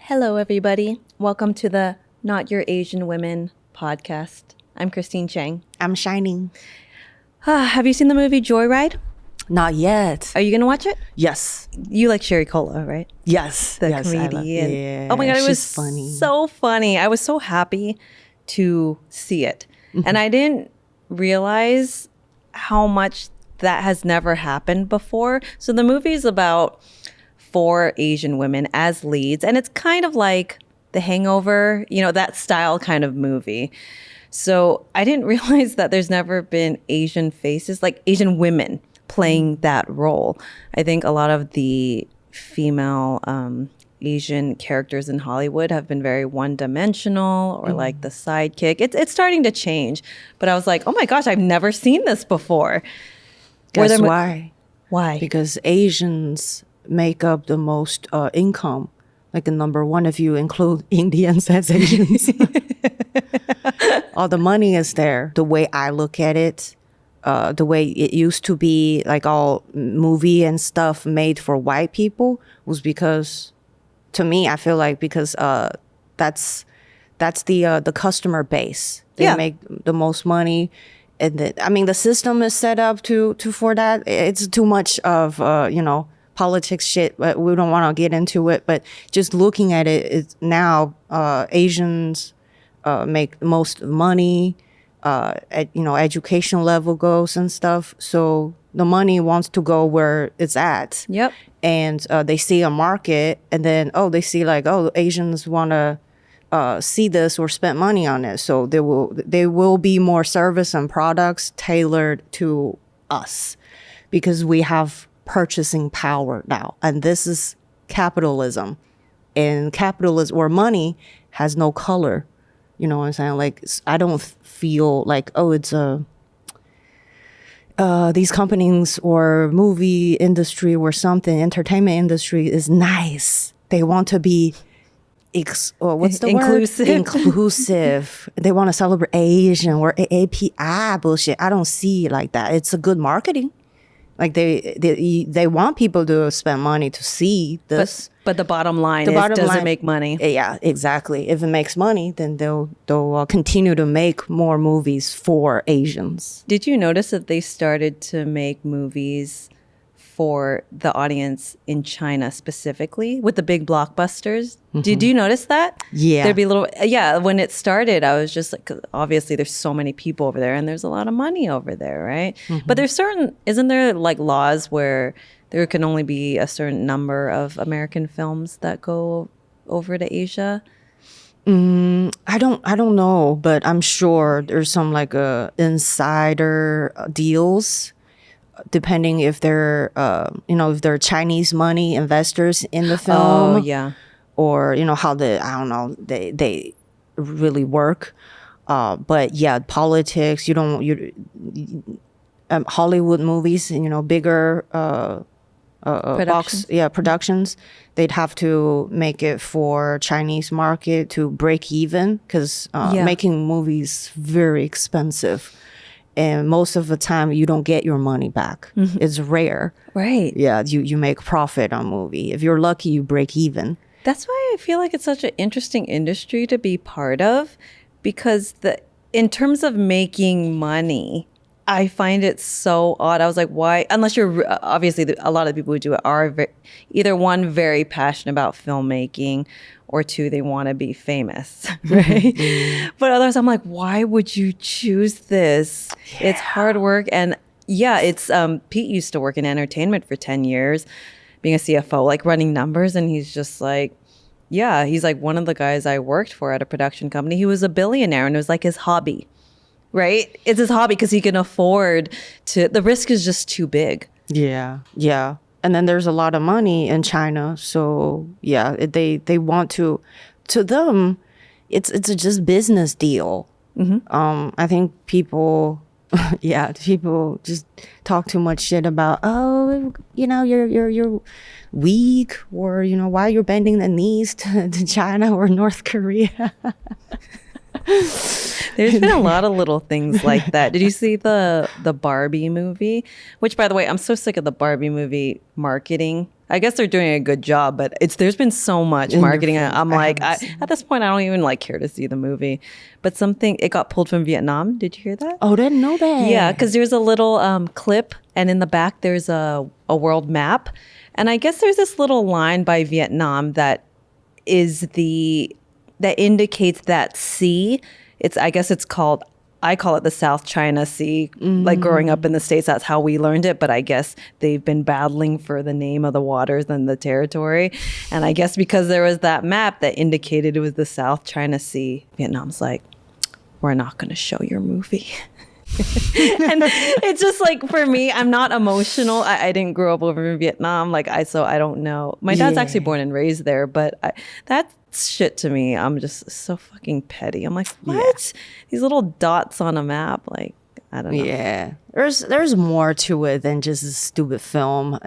Hello, everybody. Welcome to the Not Your Asian Women podcast. I'm Christine Chang. I'm Shining. Have you seen the movie Joyride? Not yet. Are you going to watch it? Yes. You like Sherry Cola, right? Yes. The yes, comedian. Yeah. Oh my God, it was she's funny. so funny. I was so happy to see it. And I didn't realize how much that has never happened before. So the movie is about 4 Asian women as leads. And it's kind of like The Hangover, you know, that style kind of movie. So I didn't realize that there's never been Asian faces, like Asian women playing that role. I think a lot of the female Asian characters in Hollywood have been very one-dimensional or like the sidekick. It's starting to change. But I was like, oh my gosh, I've never seen this before. Guess why? Why? Because Asians make up the most income. Like the number one if you include Indians as Asians. All the money is there. The way I look at it, the way it used to be, like all movie and stuff made for white people, was because, to me, I feel like because that's the customer base. They make the most money, and the system is set up to for that. It's too much of politics shit, but we don't want to get into it. But just looking at it, it's now Asians make the most money. Education level goes and stuff. So the money wants to go where it's at. Yep. And they see a market, and then they see like, Asians want to see this or spend money on it. So there will be more service and products tailored to us because we have purchasing power now, and this is capitalism. And capitalism, or money, has no color. You know what I'm saying? Like, I don't feel like, it's these companies or movie industry or something, entertainment industry is nice. They want to be, what's the Inclusive. word? Inclusive. They want to celebrate Asian or API bullshit. I don't see it like that. It's a good marketing. Like they want people to spend money to see this. But the bottom line does it make money? Yeah, exactly. If it makes money, then they'll continue to make more movies for Asians. Did you notice that they started to make movies for the audience in China specifically with the big blockbusters? Did you notice that? Yeah. There'd be when it started, I was just like, 'cause obviously there's so many people over there and there's a lot of money over there, right? But there's isn't there like laws where there can only be a certain number of American films that go over to Asia? I don't know, but I'm sure there's some like insider deals, depending if they're if they're Chinese money investors in the film. Oh yeah. Or how they really work. But yeah, politics. Hollywood movies. Bigger productions. They'd have to make it for Chinese market to break even, because making movies very expensive. And most of the time, you don't get your money back. It's rare. Right. Yeah, you make profit on movie. If you're lucky, you break even. That's why I feel like it's such an interesting industry to be part of, because in terms of making money, I find it so odd. I was like, why? Unless you're obviously a lot of the people who do it are either one, very passionate about filmmaking, or two, they want to be famous, right? But others, I'm like, why would you choose this? Yeah. It's hard work. And it's Pete used to work in entertainment for 10 years, being a CFO, like running numbers. And he's just like, he's like one of the guys I worked for at a production company. He was a billionaire and it was like his hobby, right? It's his hobby because he can afford to, the risk is just too big. Yeah. Yeah. And then there's a lot of money in China. So yeah, they want to them, it's a just business deal. I think people just talk too much shit about, you're weak, or why you're bending the knees to China or North Korea. There's been a lot of little things like that. Did you see the Barbie movie? Which, by the way, I'm so sick of the Barbie movie marketing. I guess they're doing a good job, but there's been so much marketing. I'm like, at this point, I don't even like care to see the movie. But it got pulled from Vietnam. Did you hear that? Oh, didn't know that. Yeah, because there's a little clip, and in the back there's a world map, and I guess there's this little line by Vietnam that indicates that sea. I guess it's called, I call it the South China Sea. Like growing up in the States, that's how we learned it. But I guess they've been battling for the name of the waters and the territory. And I guess because there was that map that indicated it was the South China Sea, Vietnam's like, we're not going to show your movie. And it's just like, for me, I'm not emotional. I didn't grow up over in Vietnam. So I don't know. My dad's actually born and raised there, but that's shit to me. I'm just so fucking petty. I'm like, what? These little dots on a map. Like, I don't know. Yeah. There's more to it than just a stupid film.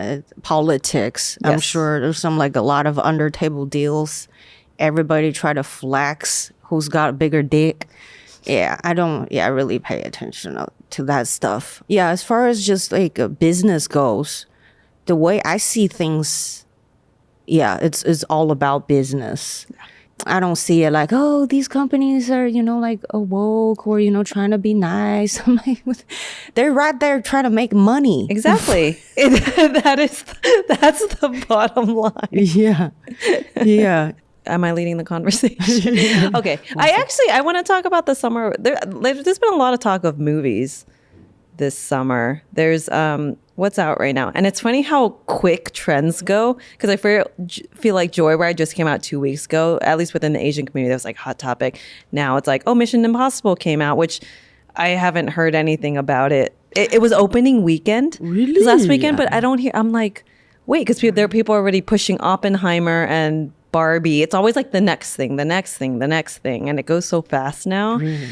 Politics. Yes. I'm sure there's a lot of under table deals. Everybody try to flex who's got a bigger dick. Yeah, I really pay attention to that stuff. Yeah, as far as just like a business goes, the way I see things, it's all about business. I don't see it like, oh, these companies are, woke or, trying to be nice. I'm like, they're right there trying to make money. Exactly. That's the bottom line. Yeah. Yeah. Am I leading the conversation? Okay. I want to talk about the summer. There's been a lot of talk of movies this summer. There's what's out right now. And it's funny how quick trends go. Because I feel like Joyride just came out 2 weeks ago. At least within the Asian community, that was like Hot Topic. Now it's like, oh, Mission Impossible came out, which I haven't heard anything about it. It was opening weekend. Really? It was last weekend, but I don't hear. I'm like, wait, because there are people already pushing Oppenheimer and Barbie. It's always like the next thing, the next thing, the next thing. And it goes so fast now. Really?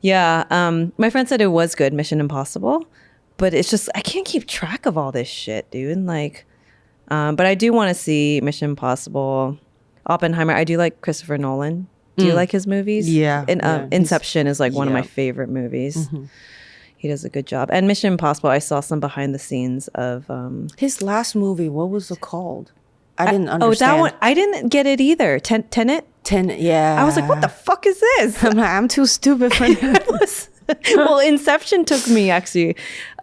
Yeah. My friend said it was good, Mission Impossible. But it's just, I can't keep track of all this shit, dude. But I do want to see Mission Impossible, Oppenheimer. I do like Christopher Nolan. Do you like his movies? Yeah. And Inception is like one of my favorite movies. Mm-hmm. He does a good job. And Mission Impossible, I saw some behind the scenes of... his last movie, what was it called? I didn't understand. Oh, that one, I didn't get it either. Tenet? Tenet, yeah. I was like, what the fuck is this? I'm too stupid for that. Well, Inception took me actually,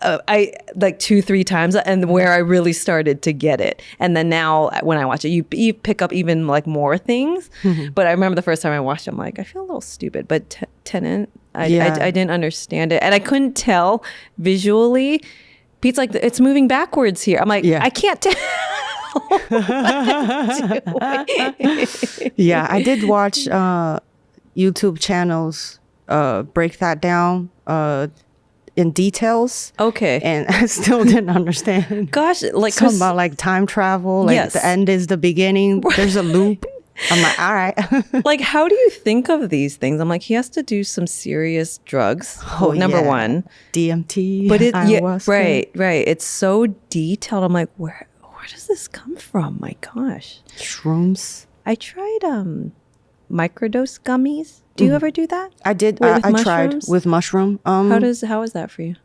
I like 2-3 times, and where I really started to get it. And then now when I watch it, you pick up even like more things. Mm-hmm. But I remember the first time I watched it, I'm like, I feel a little stupid. But Tenet, I didn't understand it. And I couldn't tell visually. Pete's like, it's moving backwards here. I'm like, I can't tell. Yeah, I did watch YouTube channels break that down in details. Okay. And I still didn't understand. Gosh, like something about like time travel, like the end is the beginning. There's a loop. I'm like, all right. Like, how do you think of these things? I'm like, he has to do some serious drugs. Number one. DMT, but ayahuasca. Right. It's so detailed. I'm like, where does this come from? My gosh. Shrooms. I tried microdose gummies. Do you ever do that? I did. I tried with mushroom. How is that for you?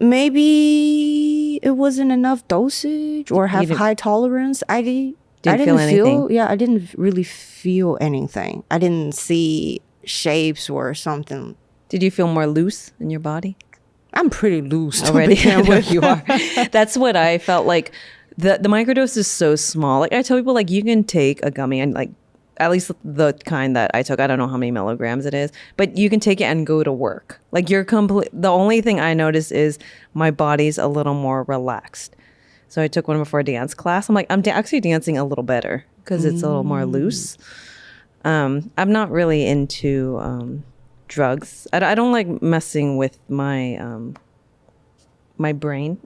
Maybe it wasn't enough dosage or have high tolerance. I didn't feel anything. Yeah, I didn't really feel anything. I didn't see shapes or something. Did you feel more loose in your body? I'm pretty loose already. You are. That's what I felt like. The microdose is so small. Like I tell people, like you can take a gummy and like at least the kind that I took. I don't know how many milligrams it is, but you can take it and go to work. Like you're complete. The only thing I notice is my body's a little more relaxed. So I took one before a dance class. I'm like, I'm actually dancing a little better because it's a little more loose. I'm not really into drugs. I don't like messing with my my brain.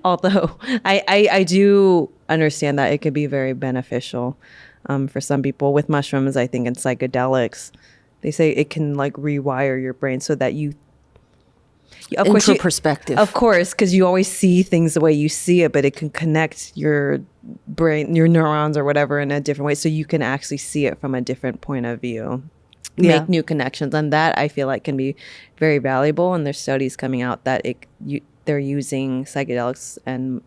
Although I do understand that it could be very beneficial for some people. With mushrooms, I think in psychedelics, they say it can like rewire your brain so that you Of course, Intra-perspective. Of course, because you always see things the way you see it, but it can connect your brain, your neurons or whatever in a different way. So you can actually see it from a different point of view, make new connections. And that I feel like can be very valuable. And there's studies coming out that they're using psychedelics and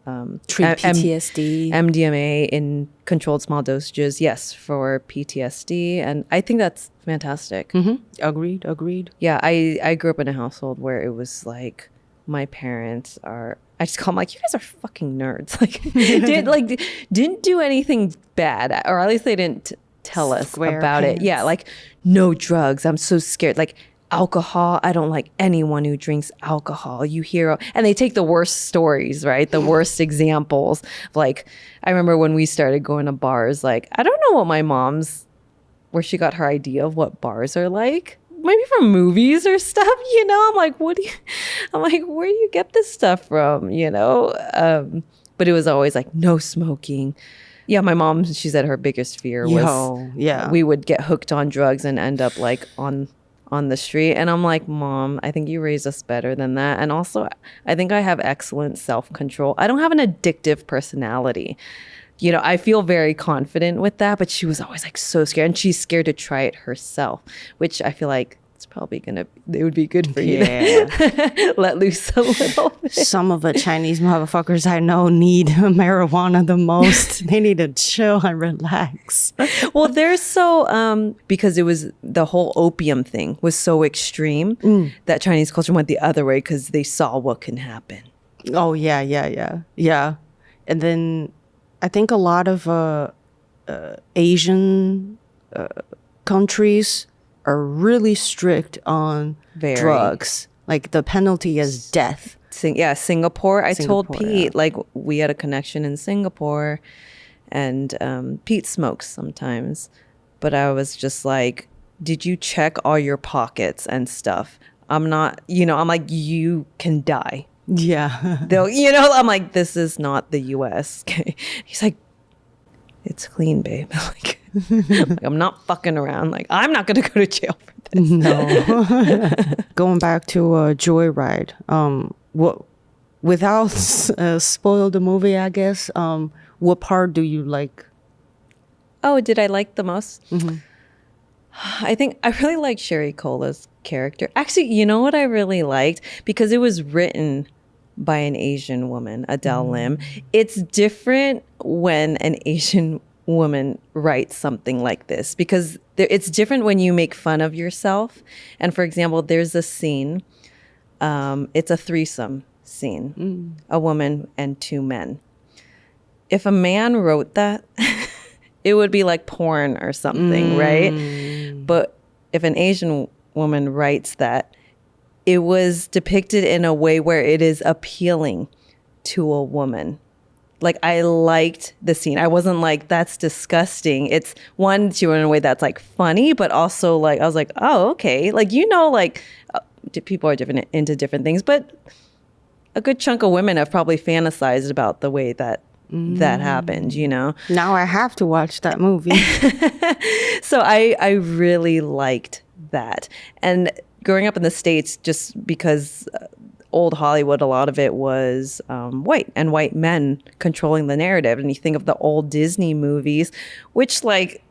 treat PTSD, MDMA in controlled small dosages. Yes, for PTSD, and I think that's fantastic. Agreed. Yeah, I grew up in a household where it was like my parents are. I just call them like, you guys are fucking nerds. Didn't do anything bad, or at least they didn't tell us about it. Yeah, like no drugs. I'm so scared. Like alcohol, I don't like anyone who drinks alcohol. You hear, and they take the worst stories, right? The worst examples. Like, I remember when we started going to bars, like, I don't know where she got her idea of what bars are like. Maybe from movies or stuff, I'm like, where do you get this stuff from, But it was always like, no smoking. Yeah, my mom, she said her biggest fear was we would get hooked on drugs and end up like on the street. And I'm like, Mom, I think you raised us better than that. And also, I think I have excellent self-control. I don't have an addictive personality. I feel very confident with that, but she was always like so scared, and she's scared to try it herself, which I feel like it's probably it would be good for you to let loose a little bit. Some of the Chinese motherfuckers I know need marijuana the most. They need to chill and relax. Well, they're so, because it was the whole opium thing was so extreme that Chinese culture went the other way because they saw what can happen. Oh, yeah. And then I think a lot of Asian countries are really strict on drugs. Like the penalty is death. Singapore. I told Pete, like we had a connection in Singapore, and Pete smokes sometimes, but I was just like, did you check all your pockets and stuff? I'm not, I'm like, you can die. Yeah. I'm like, this is not the US. He's like, it's clean, babe. Like, I'm not fucking around. Like, I'm not going to go to jail for this. No. Going back to Joyride, without spoil the movie, I guess, what part do you like? Oh, did I like the most? I think I really liked Sherry Cola's character. Actually, you know what I really liked? Because it was written by an Asian woman, Adele Lim. It's different when an Asian woman writes something like this, because it's different when you make fun of yourself. And for example, there's a scene, it's a threesome scene, a woman and two men. If a man wrote that, it would be like porn or something, right? But if an Asian woman writes that, it was depicted in a way where it is appealing to a woman. Like, I liked the scene. I wasn't like, that's disgusting. It's one, she went in a way that's like funny, but also like, I was like, oh, okay. Like, people are different into different things, but a good chunk of women have probably fantasized about the way that happened, Now I have to watch that movie. So I really liked that. And growing up in the States, just because old Hollywood, a lot of it was white and white men controlling the narrative. And you think of the old Disney movies, which like,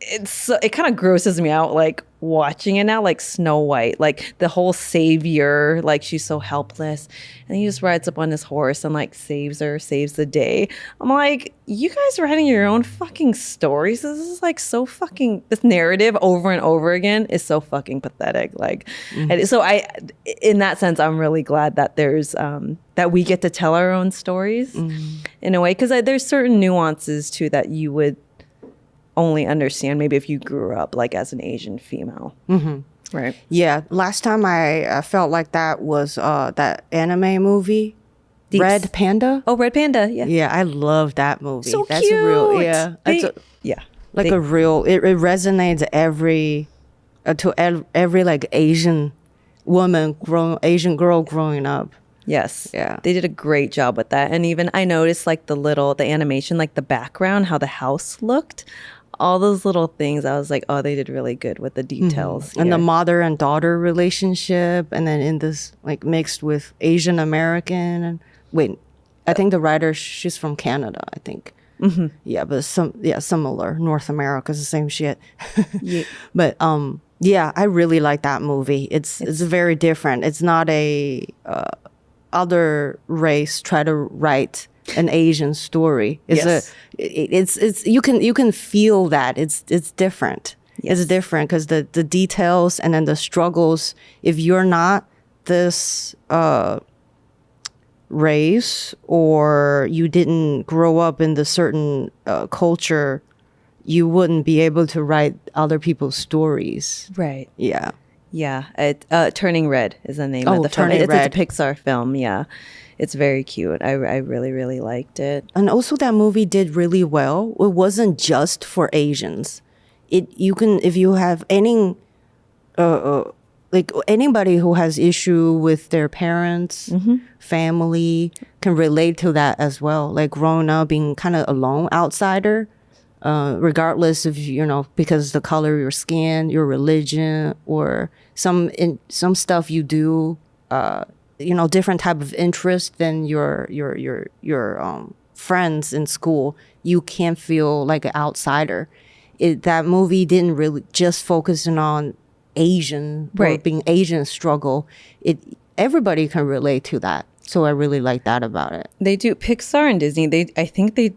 it kind of grosses me out, like watching it now, like Snow White, like the whole savior, like she's so helpless, and he just rides up on his horse and like saves the day. I'm like, you guys are writing your own fucking stories. This is like so fucking, this narrative over and over again is so fucking pathetic. Like, and so in that sense, I'm really glad that there's that we get to tell our own stories in a way, because there's certain nuances too that you would only understand maybe if you grew up like as an Asian female. Right. Yeah. Last time I felt like that was that anime movie, Deeps. Red Panda. Oh, Red Panda. Yeah. Yeah, I love that movie. So That's cute. real. Yeah. It resonates to every like Asian woman, Asian girl growing up. Yes. Yeah. They did a great job with that. And even I noticed like the animation, like the background, how the house looked, all those little things. I was like, oh, they did really good with the details. And the here. mother and daughter relationship, and then in this like mixed with Asian American. And wait, I think the writer, she's from Canada, I think. Yeah, but similar. North America's the same shit. Yeah. But yeah, I really like that movie. It's very different. It's not a other race try to write an Asian story. Yes. It's you can feel that it's different. Yes. It's different because the details and then the struggles. If you're not this race or you didn't grow up in the certain culture, you wouldn't be able to write other people's stories. Right. Yeah. Yeah. Turning Red is the name of the film. Turning Red. It's a Pixar film. Yeah. It's very cute. I really, really liked it. And also that movie did really well. It wasn't just for Asians. You can, if you have any, like anybody who has issue with their parents, family can relate to that as well. Like growing up being kind of a lone outsider, regardless of, because the color of your skin, your religion, or some stuff you do, different type of interest than your friends in school, you can feel like an outsider. That movie didn't really just focusing on Asian or being Asian struggle. Everybody can relate to that. So I really like that about it. They do. Pixar and Disney, I think they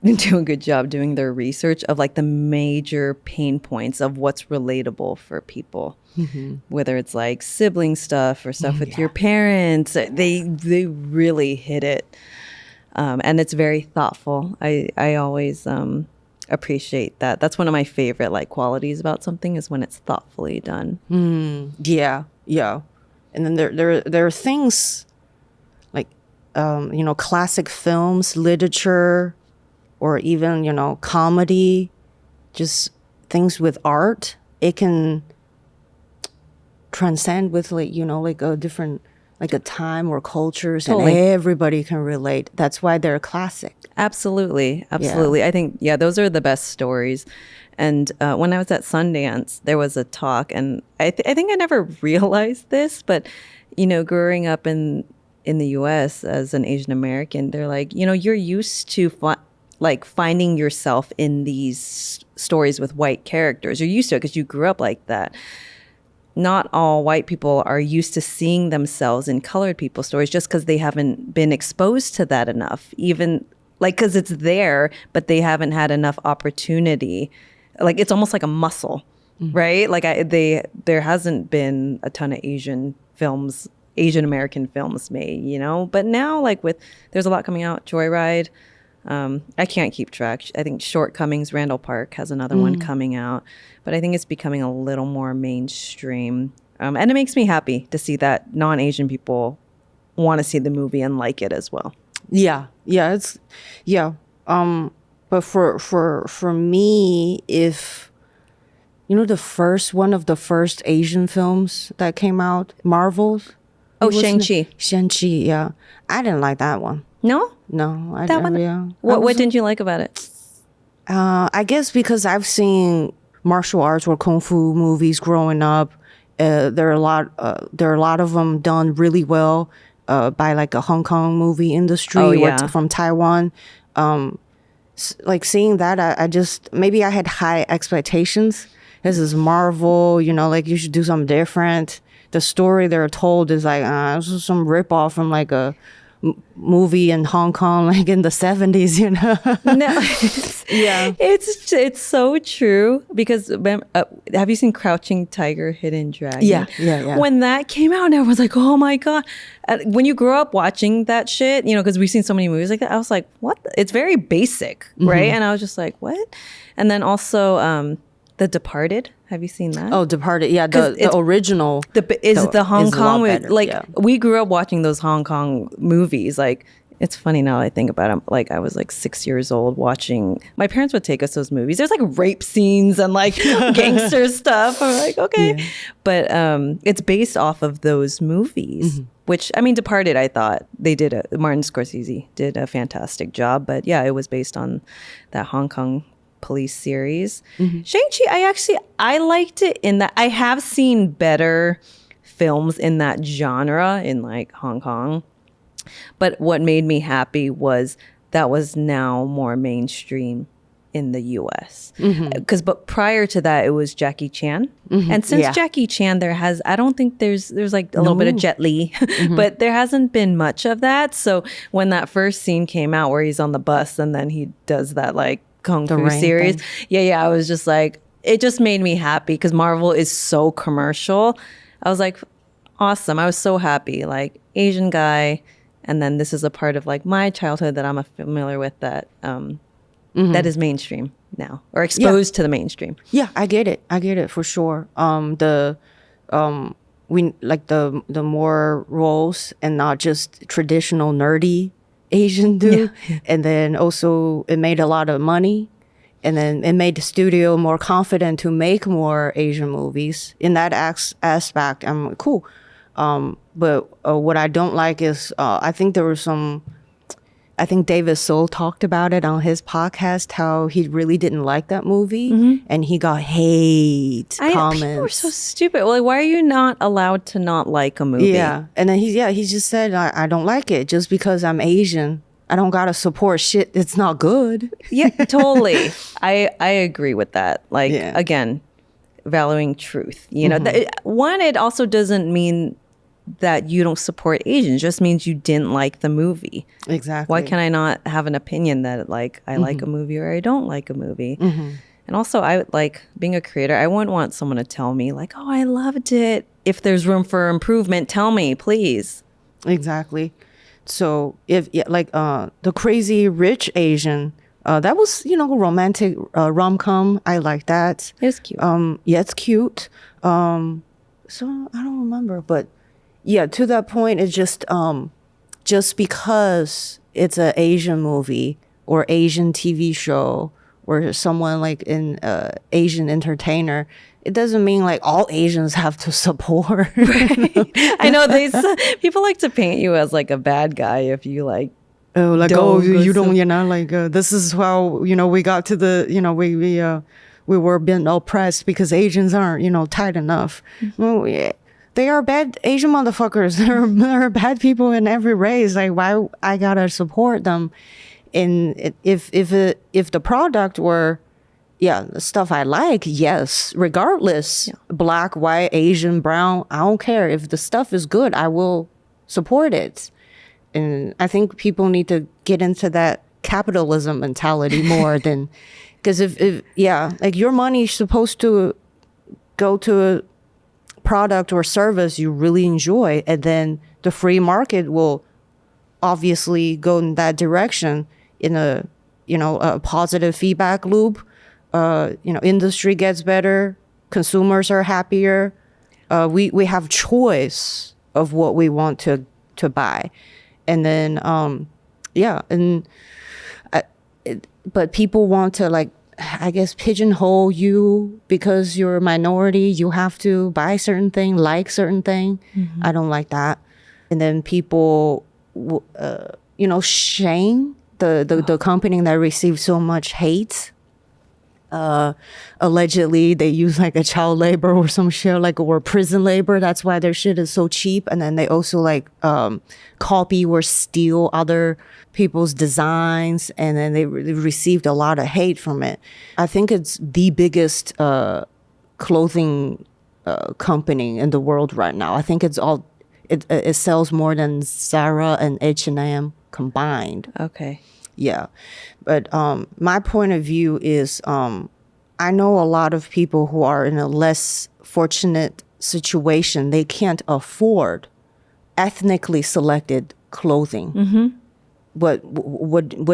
do a good job doing their research of like the major pain points of what's relatable for people. Whether it's like sibling stuff or stuff with your parents, they really hit it. And it's very thoughtful. I always appreciate that. That's one of my favorite like qualities about something is when it's thoughtfully done. Yeah. And then there are things like classic films, literature, or even comedy, just things with art. It can transcend with like a different, like a time or cultures, Totally. and everybody can relate. That's why they're a classic. Absolutely. I think those are the best stories. And when I was at Sundance, there was a talk, and I think I never realized this, but growing up in the U.S. as an Asian American, they're like, you're used to finding yourself in these stories with white characters. You're used to it because you grew up like that. Not all white people are used to seeing themselves in colored people's stories just because they haven't been exposed to that enough. Even because it's there, but they haven't had enough opportunity. Like it's almost like a muscle, right? Like there hasn't been a ton of Asian American films made, But now there's a lot coming out. Joyride. I can't keep track. I think Shortcomings, Randall Park has another one coming out, but I think it's becoming a little more mainstream. And it makes me happy to see that non-Asian people want to see the movie and like it as well. Yeah. But for me, if one of the first Asian films that came out, Marvel's. Oh, Shang-Chi. Shang-Chi, yeah. I didn't like that one. No? No, I That didn't. one? Yeah. What didn't you like about it? I guess because I've seen martial arts or kung fu movies growing up. There are a lot of them done really well by like a Hong Kong movie industry or from Taiwan. Like seeing that, I just maybe I had high expectations. This is Marvel, like you should do something different. The story they're told is like this is some ripoff from like a movie in Hong Kong, like in the 70s, No, Yeah. It's so true because have you seen Crouching Tiger, Hidden Dragon? Yeah. When that came out, everyone's like, "Oh my god!" When you grow up watching that shit, because we've seen so many movies like that, I was like, "What?" It's very basic, right? And I was just like, "What?" And then also, The Departed. Have you seen that? Oh, Departed. Yeah, the original. The Hong is a Kong lot movie. better, yeah. We grew up watching those Hong Kong movies. Like It's funny now that I think about it. Like I was like 6 years old watching. My parents would take us to those movies. There's like rape scenes and like gangster stuff. I'm like, okay, Yeah. but it's based off of those movies. Which I mean, Departed. I thought Martin Scorsese did a fantastic job. But yeah, it was based on that Hong Kong police series. Shang-Chi. I liked it in that I have seen better films in that genre in like Hong Kong. But what made me happy was that was now more mainstream in the US. But prior to that, it was Jackie Chan. And since Jackie Chan, I don't think there's like a little bit of Jet Li, but there hasn't been much of that. So when that first scene came out where he's on the bus and then he does that like Kung Fu series. Yeah. I was just like, it just made me happy because Marvel is so commercial. I was like, awesome. I was so happy. Like Asian guy. And then this is a part of like my childhood that I'm familiar with that that is mainstream now or exposed to the mainstream. Yeah, I get it for sure. We like the more roles and not just traditional nerdy Asian dude. Yeah. And then also it made a lot of money. And then it made the studio more confident to make more Asian movies. In that aspect, I'm cool. But what I don't like is I think David Soul talked about it on his podcast, how he really didn't like that movie and he got comments. People were so stupid. Like, why are you not allowed to not like a movie? Yeah. And then he just said, I don't like it just because I'm Asian. I don't gotta support shit that's not good. Yeah, totally. I agree with that. Like, again, valuing truth. You know, it also doesn't mean that you don't support Asians. It just means you didn't like the movie. Exactly. Why can I not have an opinion that like I like a movie or I don't like a movie? And also, I like being a creator. I wouldn't want someone to tell me like, "Oh, I loved it." If there's room for improvement, tell me, please. Exactly. So if the Crazy Rich Asian, that was romantic rom-com. I like that. It was cute. Yeah, it's cute. So I don't remember, but yeah, to that point, it's just because it's an Asian movie or Asian TV show or someone like an Asian entertainer, it doesn't mean like all Asians have to support. Right. I know people like to paint you as like a bad guy if you like. Oh, like you don't, this is how we got to the we were being oppressed because Asians aren't tight enough. Well, yeah. They are bad Asian motherfuckers. They're bad people in every race. Like, why I gotta support them? And if the product were, the stuff I like, yes, regardless, black, white, Asian, brown, I don't care. If the stuff is good, I will support it. And I think people need to get into that capitalism mentality more than, because if your money is supposed to go to a product or service you really enjoy, and then the free market will obviously go in that direction in a positive feedback loop. Industry gets better, consumers are happier. We have choice of what we want to buy, and then but people want to like, I guess, pigeonhole you because you're a minority. You have to buy certain thing, like certain thing. I don't like that. And then people, shame the company that received so much hate. Allegedly, they use like a child labor or some shit, like, or prison labor. That's why their shit is so cheap. And then they also like copy or steal other people's designs, and then they received a lot of hate from it. I think it's the biggest clothing company in the world right now. I think it sells more than Zara and H&M combined. Okay. Yeah. But my point of view is I know a lot of people who are in a less fortunate situation. They can't afford ethnically selected clothing. What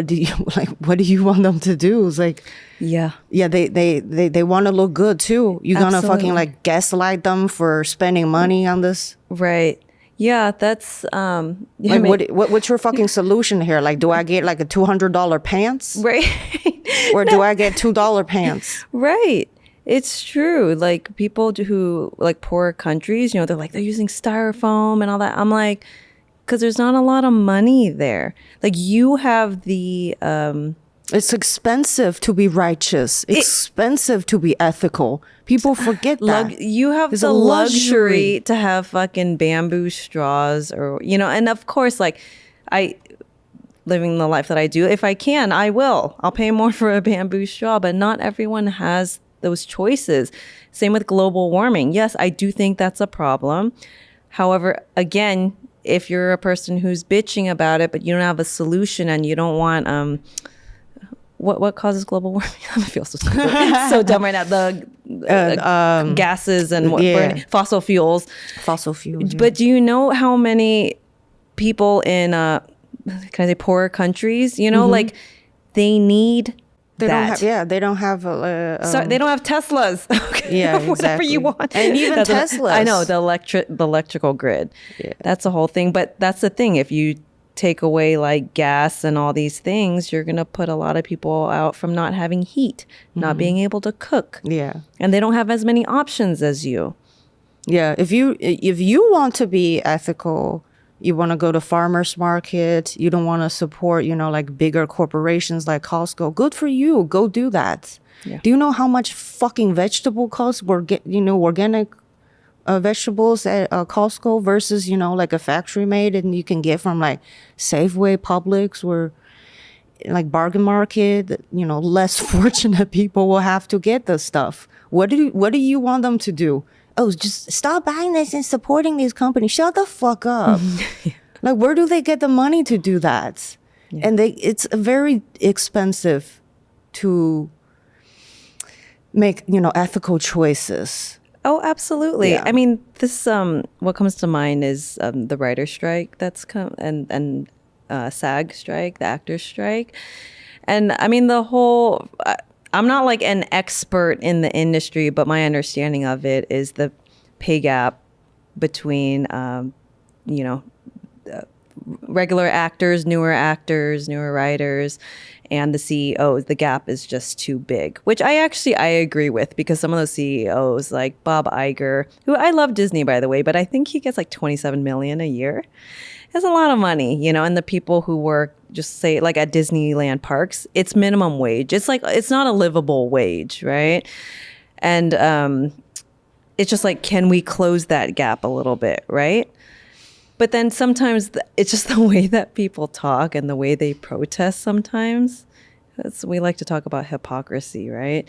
do you like? What do you want them to do? It's like, they want to look good too. You're gonna fucking like gaslight them for spending money on this, right? Yeah, that's Like, what's your fucking solution here? Like, do I get like a $200 pants? right. Or do I get $2 pants? Right. It's true. Like people who like poorer countries, they're using styrofoam and all that. I'm like, because there's not a lot of money there. Like you have the It's expensive to be righteous. Expensive to be ethical. People forget that. You have It's the a luxury to have fucking bamboo straws and of course, like I living the life that I do, if I can, I'll pay more for a bamboo straw, but not everyone has those choices. Same with global warming. Yes, I do think that's a problem. However, again, if you're a person who's bitching about it, but you don't have a solution and you don't want what causes global warming? I feel so stupid. So dumb right now. The gases and burning fossil fuels. Fossil fuels. Yeah. But do you know how many people in can I say poorer countries? Like they need They that. they don't have So they don't have Teslas. Okay, yeah, whatever exactly. you want. And even Teslas. I know the electrical grid. Yeah. That's a whole thing. But that's the thing. If you take away like gas and all these things, you're gonna put a lot of people out from not having heat, not being able to cook. Yeah. And they don't have as many options as you. Yeah. If you want to be ethical, you want to go to farmers market, you don't want to support, like bigger corporations like Costco, good for you. Go do that. Yeah. Do you know how much fucking vegetable costs organic vegetables at Costco versus, like a factory made and you can get from like Safeway, Publix, or like bargain market, less fortunate people will have to get the stuff. What do you want them to do? Oh, just stop buying this and supporting these companies. Shut the fuck up. Yeah. Like, where do they get the money to do that? Yeah. And it's very expensive to make, ethical choices. Oh, absolutely. Yeah. I mean, this what comes to mind is the writer's strike that's come and SAG strike, the actors strike. And I mean, the whole I'm not like an expert in the industry, but my understanding of it is the pay gap between, regular actors, newer writers, and the CEOs. The gap is just too big, which I agree with, because some of those CEOs like Bob Iger, who I love Disney, by the way, but I think he gets like $27 million a year. It's a lot of money, and the people who work, just say like at Disneyland parks, it's minimum wage. It's like, it's not a livable wage, right? And it's just like, can we close that gap a little bit, right? But then sometimes it's just the way that people talk and the way they protest sometimes. We like to talk about hypocrisy, right?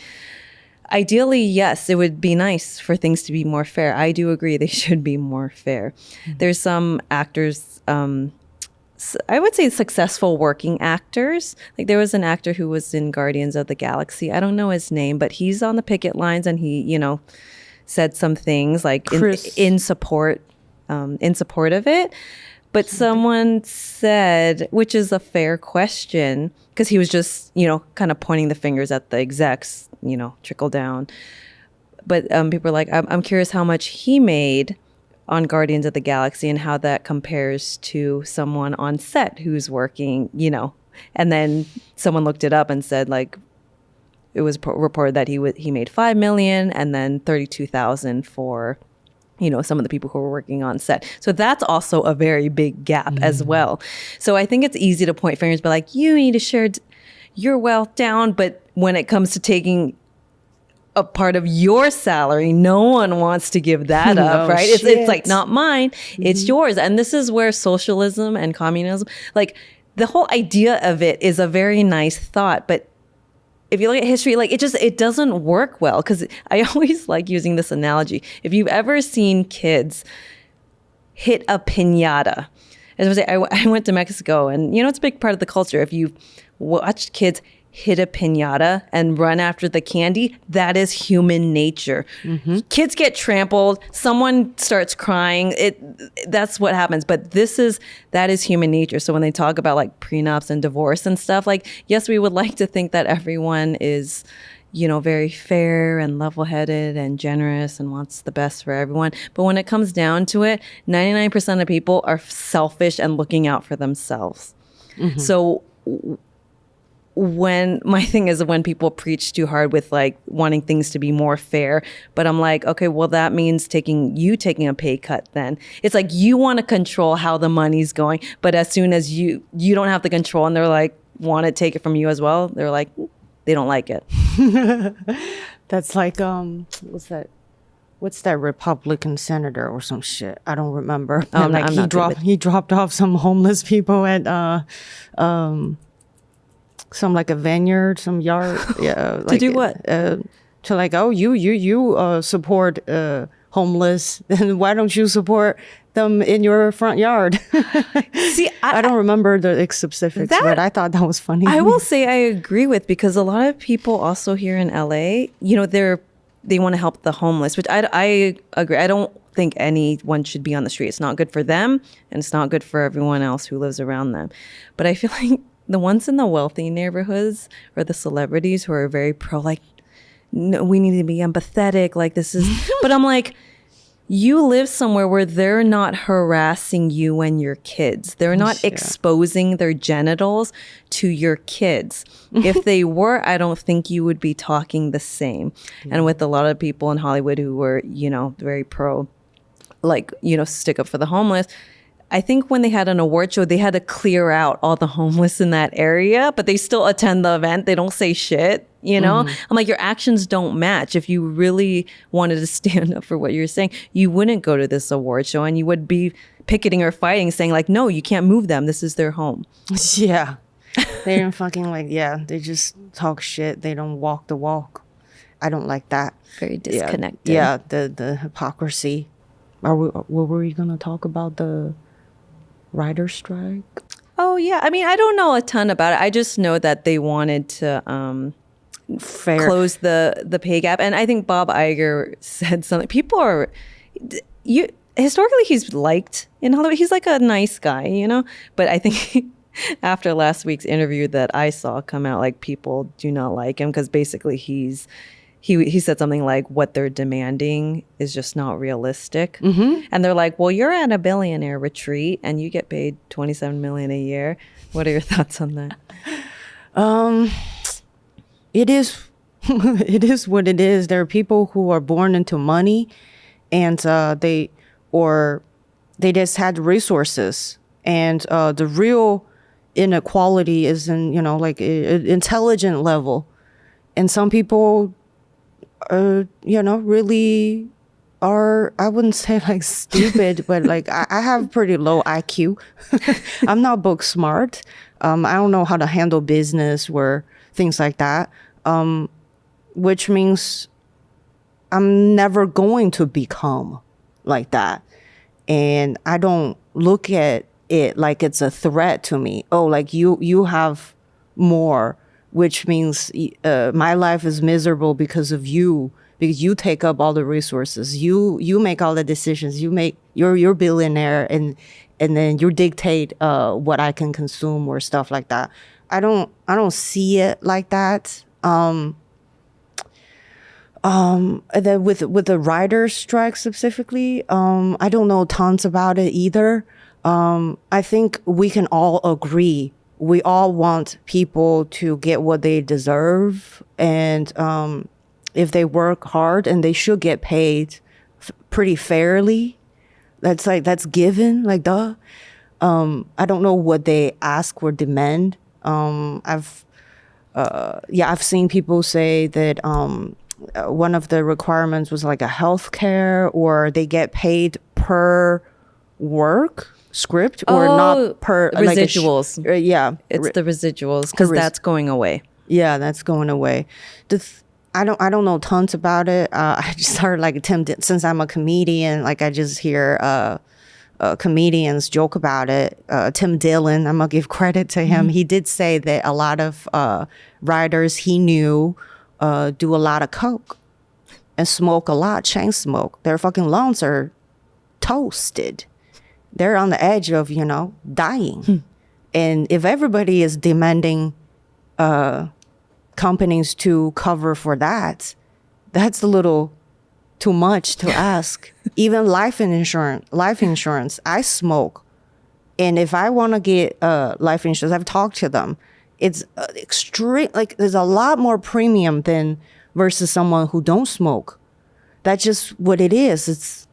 Ideally, yes, it would be nice for things to be more fair. I do agree they should be more fair. Mm-hmm. There's some actors, I would say successful working actors. Like there was an actor who was in Guardians of the Galaxy. I don't know his name, but he's on the picket lines and he, said some things like in support of it. But someone said, which is a fair question, because he was just, kind of pointing the fingers at the execs, trickle down. But people are like, I'm curious how much he made on Guardians of the Galaxy and how that compares to someone on set who's working, And then someone looked it up and said, like, it was reported that he made $5 million and then $32,000 for some of the people who were working on set. So that's also a very big gap as well. So I think it's easy to point fingers, but like, you need to share your wealth down. But when it comes to taking a part of your salary, no one wants to give that up, right? It's like, not mine, it's yours. And this is where socialism and communism, like the whole idea of it is a very nice thought, but if you look at history, like it doesn't work well, because I always like using this analogy. If you've ever seen kids hit a piñata, as I say, I went to Mexico, and it's a big part of the culture. If you watched kids hit a piñata and run after the candy, that is human nature. Mm-hmm. Kids get trampled, someone starts crying, that's what happens. But that is human nature. So when they talk about like prenups and divorce and stuff, like, yes, we would like to think that everyone is, very fair and level-headed and generous and wants the best for everyone. But when it comes down to it, 99% of people are selfish and looking out for themselves. So when my thing is when people preach too hard with like wanting things to be more fair, but I'm like, okay, well, that means taking a pay cut then. It's like you want to control how the money's going, but as soon as you don't have the control and they're like, want to take it from you as well, they're like, they don't like it. That's like, what's that Republican senator or some shit? I don't remember. Like he dropped off some homeless people at some like a vineyard, some yard. Yeah, like, to do what? To like, oh, you support homeless, then why don't you support them in your front yard? See, I don't remember the specifics, but I thought that was funny. I will say I agree with, because a lot of people also here in LA, they want to help the homeless, which I agree. I don't think anyone should be on the street. It's not good for them, and it's not good for everyone else who lives around them. But I feel like the ones in the wealthy neighborhoods or the celebrities who are very pro, like, no, we need to be empathetic. Like, this is, but I'm like, you live somewhere where they're not harassing you and your kids. They're not exposing their genitals to your kids. If they were, I don't think you would be talking the same. And with a lot of people in Hollywood who were, very pro, like, stick up for the homeless, I think when they had an award show, they had to clear out all the homeless in that area, but they still attend the event. They don't say shit, I'm like, your actions don't match. If you really wanted to stand up for what you're saying, you wouldn't go to this award show, and you would be picketing or fighting, saying like, no, you can't move them. This is their home. Yeah. They don't fucking they just talk shit. They don't walk the walk. I don't like that. Very disconnected. Yeah, the hypocrisy. What were we going to talk about? The writer strike? Oh, yeah. I mean, I don't know a ton about it. I just know that they wanted to close the pay gap. And I think Bob Iger said something. People are... historically, he's liked in Hollywood. He's like a nice guy, But I think after last week's interview that I saw come out, like, people do not like him because basically he said something like, what they're demanding is just not realistic. And they're like, well, you're at a billionaire retreat and you get paid $27 million a year. What are your thoughts on that? It is what it is. There are people who are born into money, and they just had resources, and the real inequality is in intelligent level, and some people really are, I wouldn't say like stupid, but like I have pretty low IQ. I'm not book smart. I don't know how to handle business or things like that, which means I'm never going to become like that. And I don't look at it like it's a threat to me. Oh, like you have more, which means my life is miserable because of you, because you take up all the resources. You make all the decisions. You're billionaire, and then you dictate what I can consume or stuff like that. I don't see it like that. And then with the writer's strike specifically, I don't know tons about it either. I think we can all agree. We all want people to get what they deserve, and if they work hard, and they should get paid pretty fairly. That's given, like duh. I don't know what they ask or demand. I've seen people say that one of the requirements was like a healthcare, or they get paid per work script, or not per residuals. Like it's the residuals, because that's going away. Yeah, that's going away. I don't know tons about it. I just heard like since I'm a comedian, like I just hear comedians joke about it. Tim Dillon, I'm gonna give credit to him. He did say that a lot of writers he knew do a lot of coke and smoke a lot, chain smoke. Their fucking lungs are toasted. They're on the edge of, dying. And if everybody is demanding companies to cover for that, that's a little too much to ask. Even life insurance, I smoke. And if I want to get life insurance, I've talked to them. It's extreme, like there's a lot more premium than versus someone who don't smoke. That's just what it is.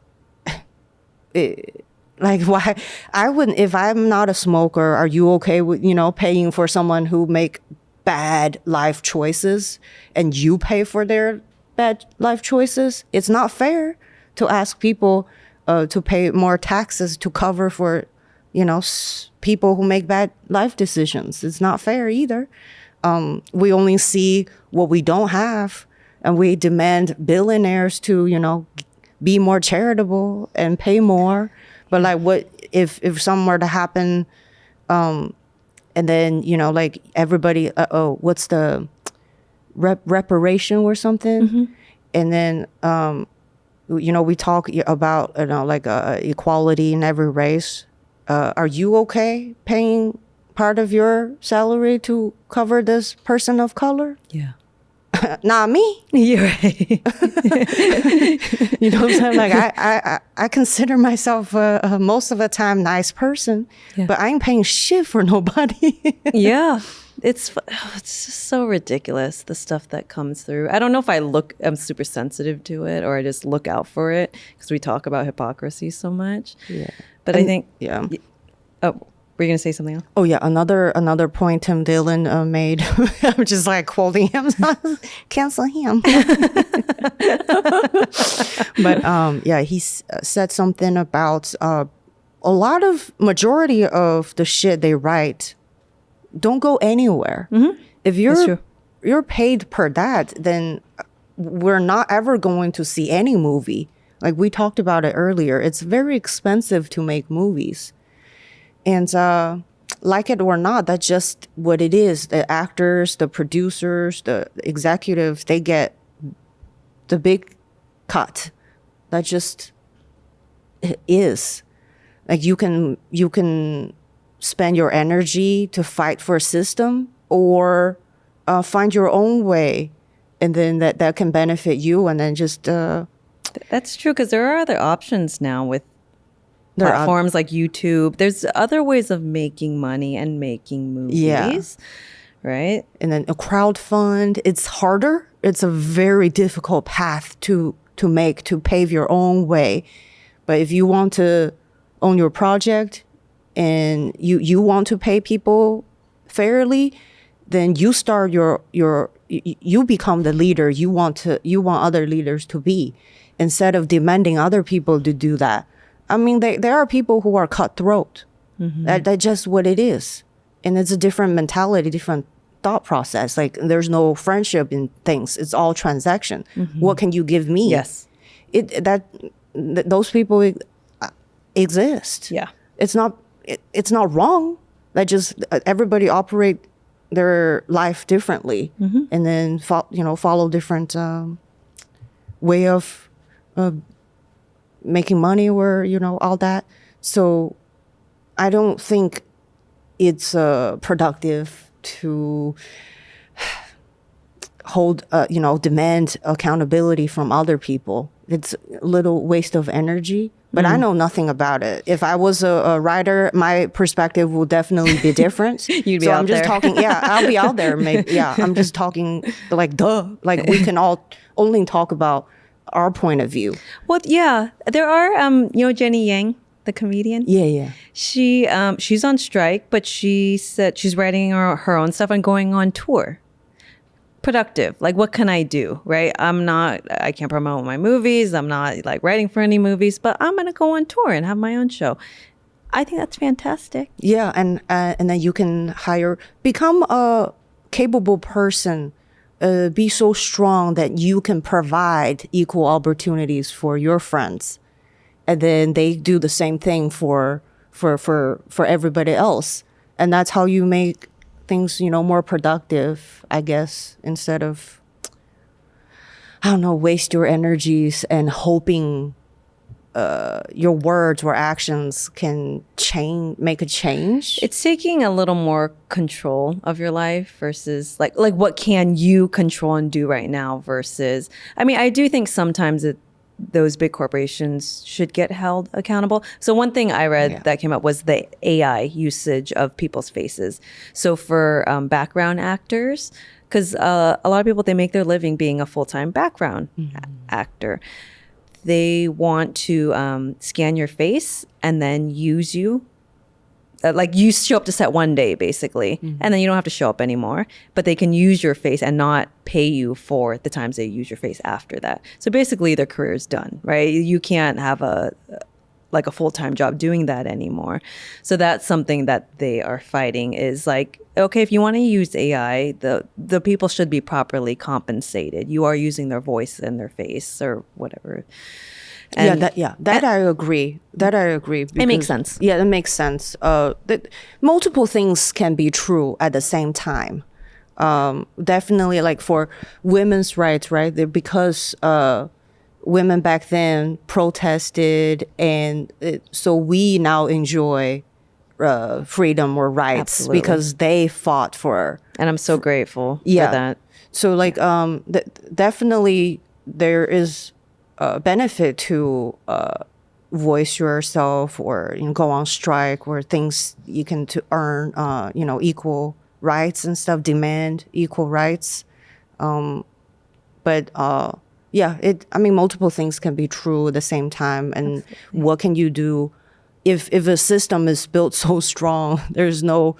Like why I wouldn't, if I'm not a smoker, are you okay with, paying for someone who make bad life choices and you pay for their bad life choices? It's not fair to ask people to pay more taxes to cover for, people who make bad life decisions. It's not fair either. We only see what we don't have, and we demand billionaires to, be more charitable and pay more. But like, what if something were to happen, and then like everybody, what's the reparation or something, and then we talk about like equality in every race. Are you okay paying part of your salary to cover this person of color? Yeah. Not me. You're right. You know what I'm saying? Like I consider myself most of the time nice person, but I ain't paying shit for nobody. Yeah. It's just so ridiculous, the stuff that comes through. I don't know if I'm super sensitive to it or I just look out for it because we talk about hypocrisy so much. Yeah. But I think, yeah. Oh, were you going to say something else? Oh, yeah. Another point Tim Dillon made. I'm just like quoting him. Cancel him. But yeah, he said something about majority of the shit they write don't go anywhere. Mm-hmm. If you're paid per that, then we're not ever going to see any movie. Like we talked about it earlier, it's very expensive to make movies. And like it or not, that's just what it is. The actors, the producers, the executives, they get the big cut. That just is. Like you can spend your energy to fight for a system or find your own way, and then that can benefit you, and then just... That's true, because there are other options now with platforms like YouTube. There's other ways of making money and making movies, right? And then a crowdfund, it's harder. It's a very difficult path to pave your own way. But if you want to own your project and you want to pay people fairly, then you start you become the leader you want other leaders to be, instead of demanding other people to do that. I mean, there are people who are cutthroat. Mm-hmm. That's just what it is. And it's a different mentality, different thought process. Like there's no friendship in things. It's all transaction. Mm-hmm. What can you give me? Yes. Those people exist. Yeah. It's not wrong. That just everybody operate their life differently, mm-hmm. and then follow different way of making money, or all that. So I don't think it's productive to demand accountability from other people. It's a little waste of energy. But I know nothing about it. If I was a writer, my perspective will definitely be different. You'd be out there. I'm just talking. Yeah, I'll be out there. Maybe. Yeah, I'm just talking like duh. Like we can all only talk about our point of view. Well, yeah, there are. Jenny Yang, the comedian. Yeah. She's on strike, but she said she's writing her own stuff and going on tour. Productive. Like, what can I do, right? I can't promote my movies. I'm not like writing for any movies, but I'm going to go on tour and have my own show. I think that's fantastic. Yeah. And then you can become a capable person, be so strong that you can provide equal opportunities for your friends. And then they do the same thing for everybody else. And that's how you make things, more productive, I guess, instead of, I don't know, waste your energies and hoping your words or actions can make a change. It's taking a little more control of your life versus like what can you control and do right now versus, I mean, I do think sometimes those big corporations should get held accountable. So one thing I read that came up was the AI usage of people's faces. So for background actors, because a lot of people, they make their living being a full-time background actor. They want to scan your face and then use you. Like you show up to set one day, basically, and then you don't have to show up anymore. But they can use your face and not pay you for the times they use your face after that. So basically, their career is done, right? You can't have a full-time job doing that anymore. So that's something that they are fighting is like, okay, if you want to use AI, the people should be properly compensated. You are using their voice and their face or whatever. And That I agree. It makes sense. Yeah, that makes sense. Multiple things can be true at the same time. Definitely, like for women's rights, right? Because women back then protested, and so we now enjoy freedom or rights. Absolutely. Because they fought for. And I'm so grateful for that. So like, definitely there is a benefit to voice yourself or go on strike or things you can to earn equal rights and stuff, demand equal rights. But multiple things can be true at the same time. And absolutely. What can you do if a system is built so strong? There's no,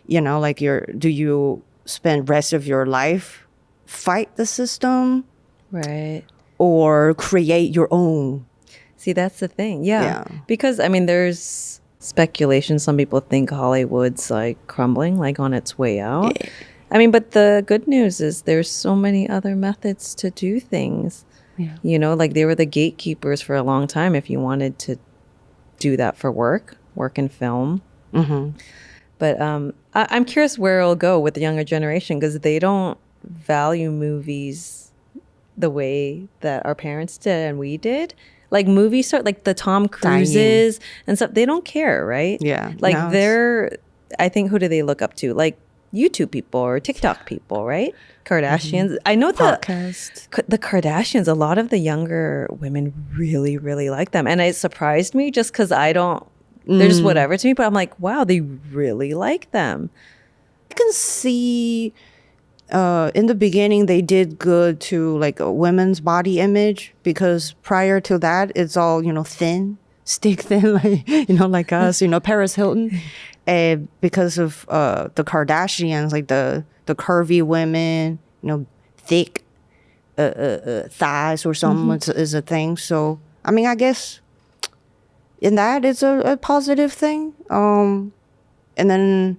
do you spend rest of your life fight the system? Right. Or create your own? See, that's the thing. Yeah. Because, I mean, there's speculation. Some people think Hollywood's like crumbling, like on its way out. Yeah. I mean, but the good news is there's so many other methods to do things. Yeah. Like they were the gatekeepers for a long time if you wanted to do that for work in film. Mm-hmm. But I'm curious where it'll go with the younger generation because they don't value movies the way that our parents did and we did. Like movies start like the Tom Cruises and stuff, they don't care, right? Yeah. Like I think, who do they look up to? Like YouTube people or TikTok people, right? Kardashians. I know the Kardashians, a lot of the younger women really, really like them. And it surprised me just because they're just whatever to me. But I'm like, wow, they really like them. I can see in the beginning they did good to like a women's body image because prior to that it's all thin, stick thin, like us, Paris Hilton, and because of the Kardashians, like the curvy women, thick thighs or something is a thing. So I mean, I guess in that it's a positive thing. And then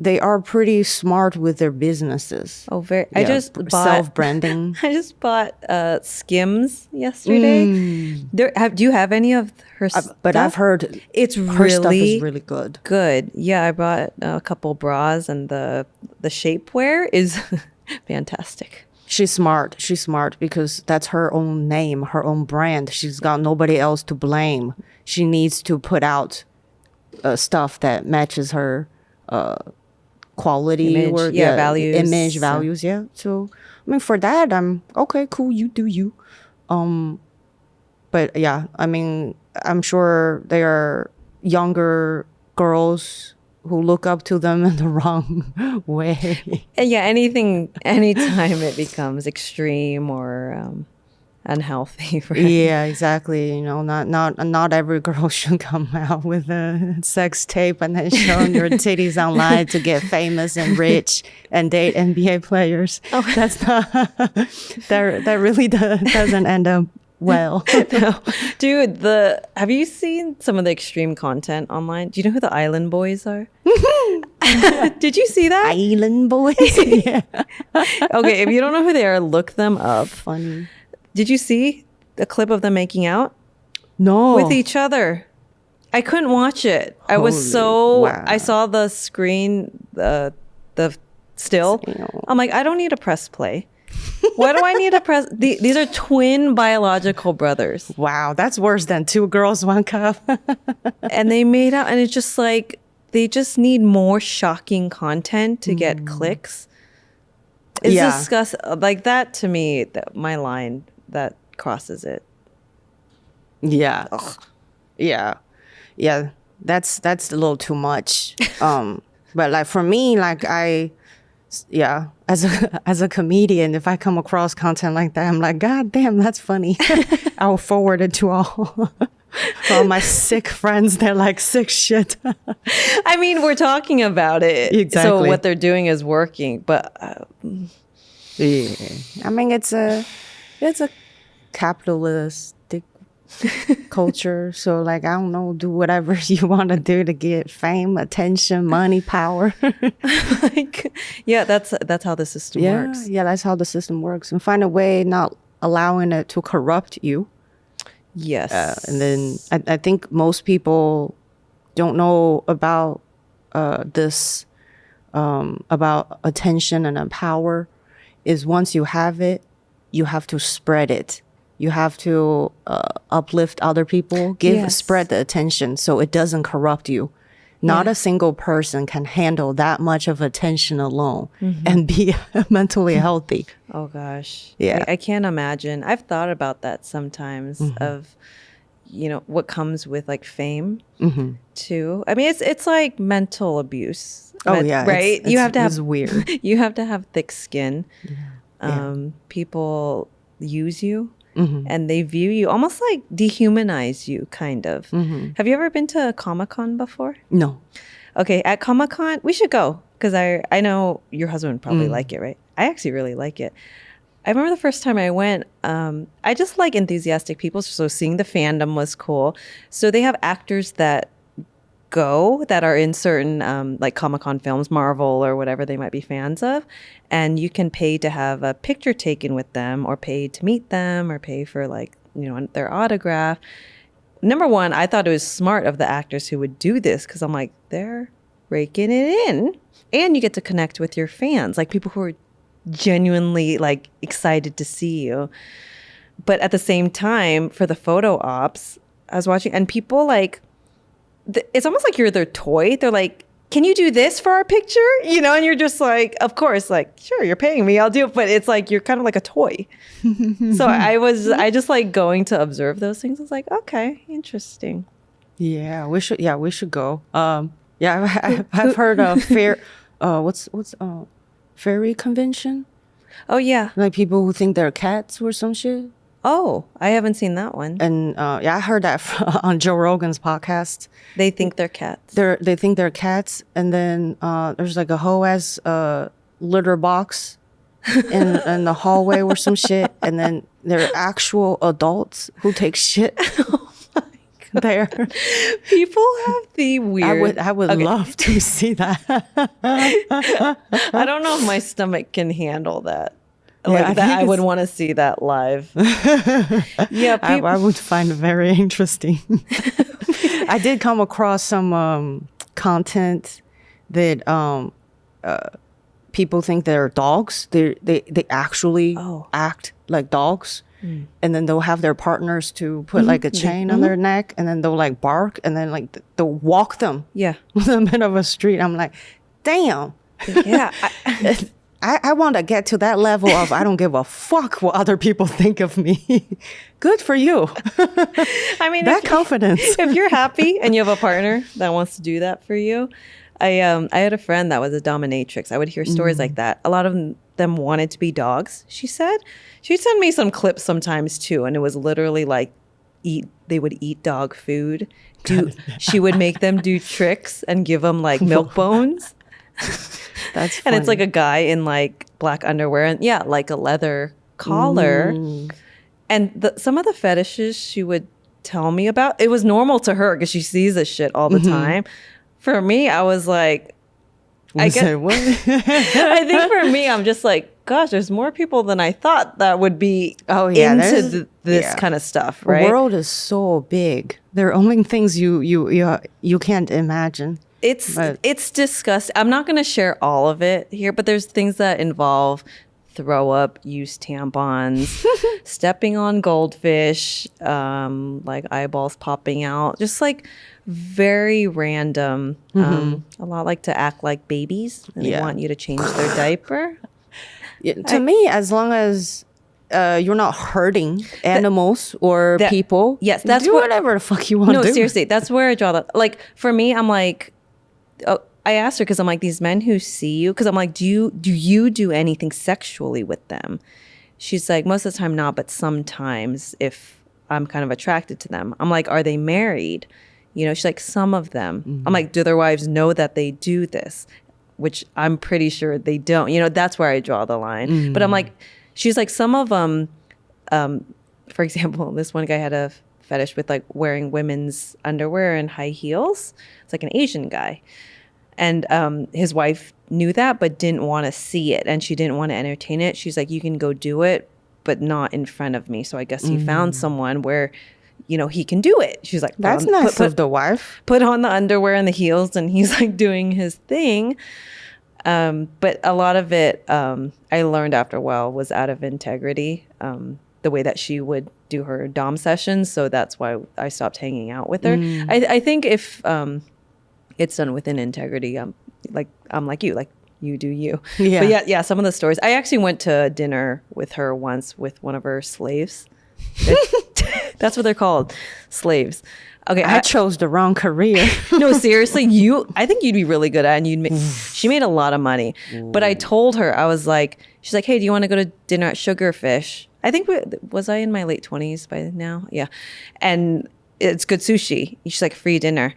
they are pretty smart with their businesses. Oh, very! Yeah, I just bought self-branding. I just bought Skims yesterday. Do you have any of her stuff? But I've heard it's her stuff is really good. Good, yeah. I bought a couple bras, and the shapewear is fantastic. She's smart. She's smart because that's her own name, her own brand. She's got nobody else to blame. She needs to put out stuff that matches her quality image, or values. Image, values, yeah. So I mean, for that, I'm okay, cool. You do you. But yeah, I mean, I'm sure there are younger girls who look up to them in the wrong way. And yeah, anytime it becomes extreme or unhealthy. Right? Yeah, exactly. Not every girl should come out with a sex tape and then showing your titties online to get famous and rich and date NBA players. Oh, that's not that really doesn't end up well. No. Dude, have you seen some of the extreme content online? Do you know who the Island Boys are? Did you see that? Island Boys? Yeah. Okay, if you don't know who they are, look them up. Funny. Did you see a clip of them making out? No. With each other. I couldn't watch it. I saw the screen, the still. I'm like, I don't need to press play. What do I need to press? These are twin biological brothers. Wow, that's worse than two girls, one cup. And they made out, and it's just like, they just need more shocking content to get clicks. It's disgusting. Like that to me, my line that crosses it. Yeah. Ugh. Yeah. Yeah. That's a little too much. But like for me, like as a comedian, if I come across content like that, I'm like, God damn, that's funny. I will forward it to all my sick friends. They're like, sick shit. I mean, we're talking about it. Exactly. So what they're doing is working, but yeah. I mean, it's a capitalistic culture. So like, I don't know, do whatever you want to do to get fame, attention, money, power. like, yeah, that's how the system works. Yeah, that's how the system works. And find a way not allowing it to corrupt you. Yes. And then I think most people don't know about this, about attention and power, is once you have it, you have to spread it. You have to uplift other people, spread the attention so it doesn't corrupt you. Not a single person can handle that much of attention alone and be mentally healthy. Oh gosh. Yeah. I can't imagine. I've thought about that sometimes of, what comes with like fame too. I mean, it's like mental abuse. Oh yeah. Right. You have to have, it's weird. You have to have thick skin. Yeah. People use you. And they view you almost like dehumanize you, kind of. Have you ever been to Comic-Con before? No. Okay, at Comic-Con, we should go because I know your husband would probably like it, right? I actually really like it. I remember the first time I went, I just like enthusiastic people, so seeing the fandom was cool. So they have actors that are in certain like Comic-Con films, Marvel or whatever they might be fans of, and you can pay to have a picture taken with them or pay to meet them or pay for like, their autograph. Number one, I thought it was smart of the actors who would do this because I'm like, they're raking it in, and you get to connect with your fans, like people who are genuinely like excited to see you. But at the same time, for the photo ops, I was watching, and people like, it's almost like you're their toy. They're like, can you do this for our picture? And you're just like, of course, like, sure, you're paying me, I'll do it. But it's like, you're kind of like a toy. So I just like going to observe those things. I was like, okay, interesting. Yeah, we should go. I've heard of what's fairy convention? Oh yeah. Like people who think they're cats or some shit. Oh, I haven't seen that one. And I heard that on Joe Rogan's podcast. They think they're cats. They think they're cats, and then there's like a whole ass litter box in the hallway or some shit, and then there are actual adults who take shit. Oh my God. There. People have the weird. I would love to see that. I don't know if my stomach can handle that. Like I would want to see that live. Yeah, I would find it very interesting. I did come across some content that people think they're dogs. They actually act like dogs, and then they'll have their partners to put like a chain on their neck, and then they'll like bark, and then like they'll walk them. Yeah, in the middle of a street. I'm like, damn. Yeah. I want to get to that level of I don't give a fuck what other people think of me. Good for you. I mean, that confidence. If you're happy and you have a partner that wants to do that for you, I had a friend that was a dominatrix. I would hear stories like that. A lot of them wanted to be dogs. She said she'd send me some clips sometimes too, and it was literally like they would eat dog food. She would make them do tricks and give them like milk bones. That's funny. And it's like a guy in like black underwear and like a leather collar. And some of the fetishes she would tell me about, it was normal to her because she sees this shit all the time. For me, I was like, what? I think for me, I'm just like, gosh, there's more people than I thought that would be into this kind of stuff, right? The world is so big. There are only things you can't imagine. It's disgusting. I'm not going to share all of it here, but there's things that involve throw up used tampons, stepping on goldfish, like eyeballs popping out, just like very random. A lot like to act like babies and they want you to change their diaper. To me, as long as you're not hurting animals or people, yes, that's do whatever the fuck you want to do. No, seriously, that's where I draw the, like, for me, I'm like, I asked her because I'm like, these men who see you, because I'm like, do you do anything sexually with them? She's like, most of the time not, but sometimes if I'm kind of attracted to them. I'm like, are they married? You know, she's like, some of them. I'm like, do their wives know that they do this? Which I'm pretty sure they don't. You know, that's where I draw the line. But I'm like, she's like, some of them, for example, this one guy had a fetish with like wearing women's underwear and high heels. It's like an Asian guy. And his wife knew that, but didn't want to see it. And she didn't want to entertain it. She's like, you can go do it, but not in front of me. So I guess he found someone where, you know, he can do it. She's like, that's nice of the wife. Put on the underwear and the heels, and he's like doing his thing. But a lot of it, I learned after a while, was out of integrity. The way that she would do her dom sessions. So that's why I stopped hanging out with her. I think if it's done within integrity, I'm like you, like you do you. Yeah. But yeah, some of the stories. I actually went to dinner with her once with one of her slaves. That's what they're called, slaves. Okay, I chose the wrong career. No, seriously, I think you'd be really good at it, and she made a lot of money. But I told her, I was like, she's like, hey, do you want to go to dinner at Sugarfish? I think, was I in my late 20s by now? Yeah. And it's good sushi. She's like, free dinner,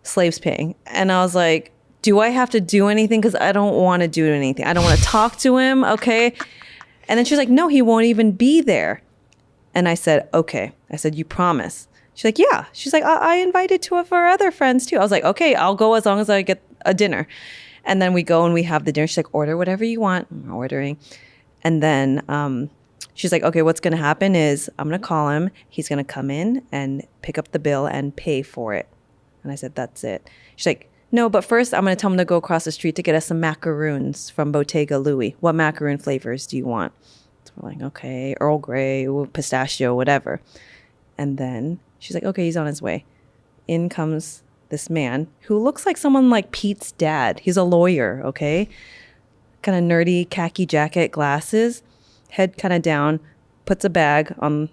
slaves paying. And I was like, do I have to do anything? Because I don't want to do anything. I don't want to talk to him, okay? And then she's like, no, he won't even be there. And I said, okay. I said, you promise? She's like, yeah. She's like, I invited two of our other friends too. I was like, okay, I'll go as long as I get a dinner. And then we go and we have the dinner. She's like, order whatever you want. I'm ordering. And then she's like, okay, what's going to happen is I'm going to call him. He's going to come in and pick up the bill and pay for it. And I said, that's it. She's like, no, but first I'm going to tell him to go across the street to get us some macaroons from Bottega Louie. What macaroon flavors do you want? So we're like, okay, Earl Grey, pistachio, whatever. And then she's like, okay, he's on his way. In comes this man who looks like someone like Pete's dad. He's a lawyer, okay? Kind of nerdy khaki jacket, glasses, head kind of down, puts a bag on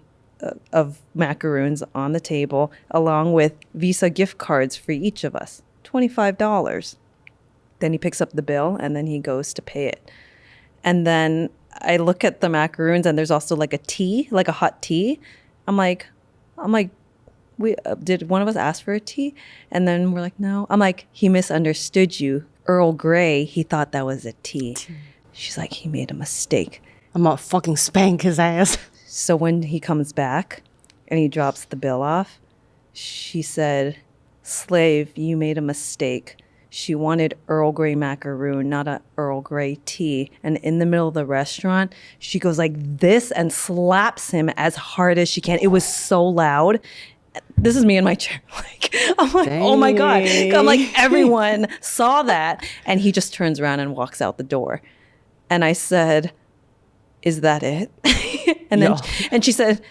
of macaroons on the table along with Visa gift cards for each of us. $25. Then he picks up the bill and then he goes to pay it. And then I look at the macaroons and there's also like a tea, like a hot tea. I'm like, did one of us ask for a tea? And then we're like, no. I'm like, he misunderstood you. Earl Grey, he thought that was a tea. She's like, he made a mistake. I'm gonna fucking spank his ass. So when he comes back and he drops the bill off, she said, slave, you made a mistake. She wanted Earl Grey macaroon, not a Earl Grey tea. And in the middle of the restaurant, she goes like this and slaps him as hard as she can. It was so loud. This is me in my chair. I'm like, dang. Oh my God. I'm like, everyone saw that. And he just turns around and walks out the door. And I said, is that it? And then, and she said,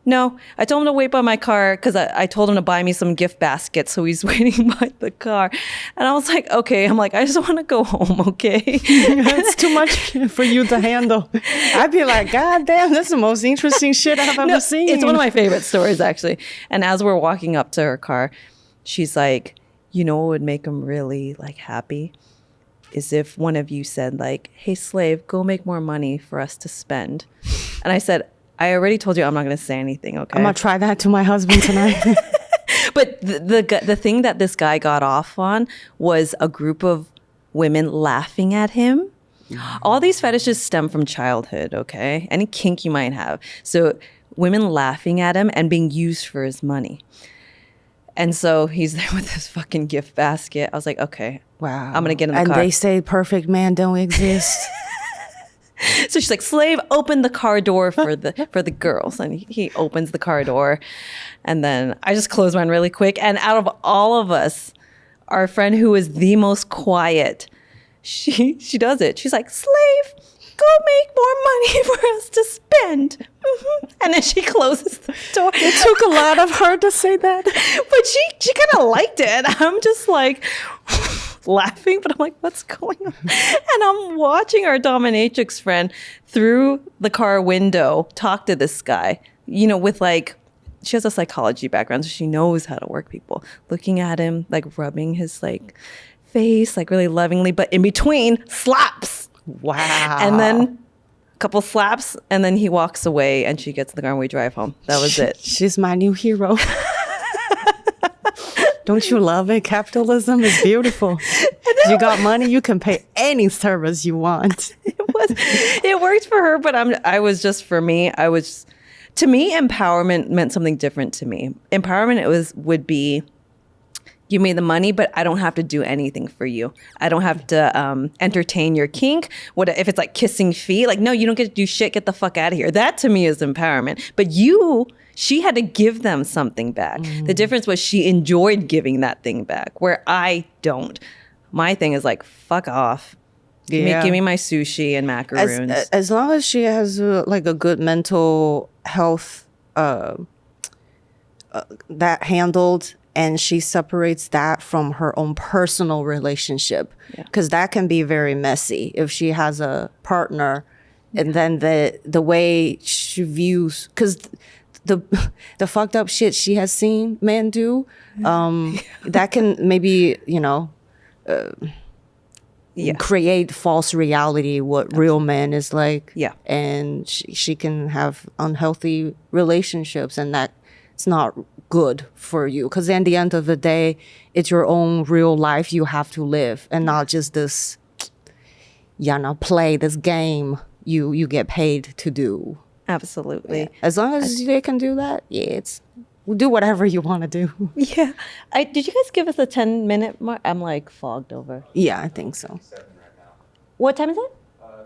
no, I told him to wait by my car because I told him to buy me some gift baskets. So he's waiting by the car. And I was like, okay. I'm like, I just want to go home, okay? That's too much for you to handle. I'd be like, God damn, that's the most interesting shit I've ever seen. It's one of my favorite stories, actually. And as we're walking up to her car, she's like, you know what would make him really like happy? Is if one of you said like, hey, slave, go make more money for us to spend. And I said, I already told you I'm not going to say anything, okay? I'm going to try that to my husband tonight. But the thing that this guy got off on was a group of women laughing at him. All these fetishes stem from childhood, okay? Any kink you might have. So women laughing at him and being used for his money. And so he's there with this fucking gift basket. I was like, okay, wow. I'm going to get in the car. And they say perfect man don't exist. So she's like, slave, open the car door for the girls. And he opens the car door. And then I just close mine really quick. And out of all of us, our friend who is the most quiet, she does it. She's like, slave, go make more money for us to spend. And then she closes the door. It took a lot of her to say that. But she kind of liked it. And I'm just like laughing, but I'm like, what's going on? And I'm watching our dominatrix friend through the car window talk to this guy, you know, with like, she has a psychology background, so she knows how to work people. Looking at him, like rubbing his like face, like really lovingly, but in between slaps. Wow. And then a couple slaps, and then he walks away, and she gets in the car and we drive home. That was it. She's my new hero. Don't you love it? Capitalism is beautiful. You got money, you can pay any service you want. It worked for her, but I was just, for me, to me, empowerment meant something different to me. Empowerment would be, you made the money, but I don't have to do anything for you. I don't have to entertain your kink. What if it's like kissing feet? Like, no, you don't get to do shit. Get the fuck out of here. That to me is empowerment. But she had to give them something back. The difference was she enjoyed giving that thing back, where I don't. My thing is like, fuck off. Give me my sushi and macaroons. As long as she has like a good mental health that handled, and she separates that from her own personal relationship, because that can be very messy if she has a partner, and then the way she views, because the fucked up shit she has seen men do, that can maybe, you know, create false reality what real man is like. And she can have unhealthy relationships, and that's not good for you, because at the end of the day, it's your own real life you have to live, and not just this, play this game you get paid to do. Absolutely. As long as they can do that, do whatever you want to do. Yeah. Did you guys give us a 10-minute mark? I'm like fogged over. Yeah, I think so. What time is it?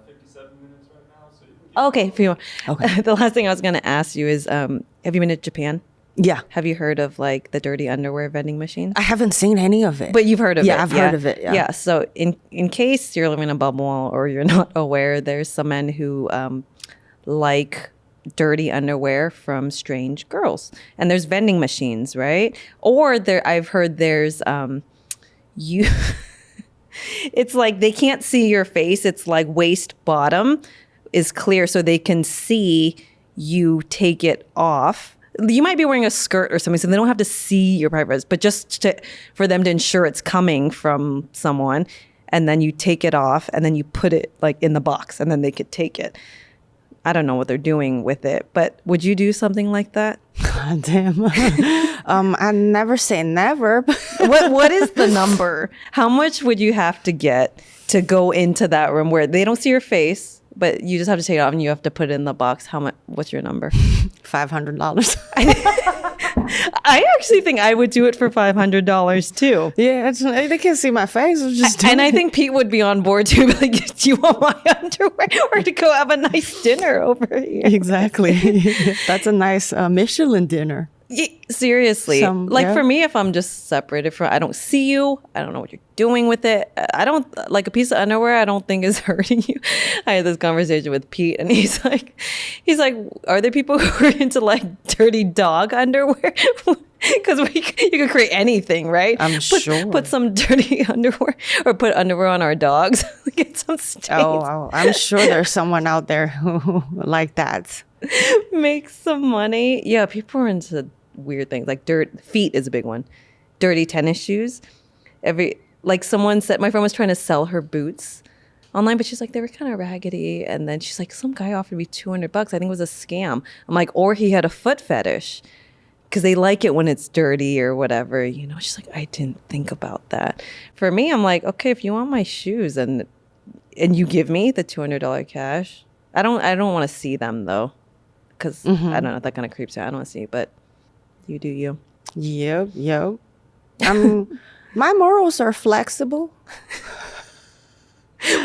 57 minutes right now. So you can Okay, a few more. Okay. The last thing I was going to ask you is, have you been to Japan? Yeah. Have you heard of like the dirty underwear vending machines? I haven't seen any of it. But you've heard of it. Yeah, I've heard of it. Yeah. Yeah. So in case you're living in a bubble or you're not aware, there's some men who like dirty underwear from strange girls, and there's vending machines, right? Or I've heard there's it's like they can't see your face. It's like waist bottom is clear, so they can see you take it off. You might be wearing a skirt or something, so they don't have to see your privates, but just for them to ensure it's coming from someone, and then you take it off, and then you put it like in the box, and then they could take it. I don't know what they're doing with it, but would you do something like that? God damn. I never say never. What is the number? How much would you have to get to go into that room where they don't see your face, but you just have to take it off and you have to put it in the box? How much? What's your number? $500. I actually think I would do it for $500 too. Yeah, they can't see my face. I think Pete would be on board too. Like, do you want my underwear or to go have a nice dinner over here? Exactly. That's a nice Michelin dinner. Seriously, for me, if I'm just separated from, I don't see you, I don't know what you're doing with it. I don't like a piece of underwear. I don't think is hurting you. I had this conversation with Pete, and he's like, are there people who are into like dirty dog underwear? Because you could create anything, right? I'm sure. Put some dirty underwear, or put underwear on our dogs. Get some stains. Oh, I'm sure there's someone out there who like that. Make some money. Yeah, people are into weird things, like feet is a big one. Dirty tennis shoes. Someone said, my friend was trying to sell her boots online, but she's like, they were kind of raggedy, and then she's like, some guy offered me $200. I think it was a scam. I'm like, or he had a foot fetish because they like it when it's dirty or whatever, you know. She's like, I didn't think about that. For me, I'm like, okay, if you want my shoes and you give me the $200 cash, I don't want to see them though, because I don't know, that kind of creeps out. I don't want to see, but you do you. Yep. My morals are flexible.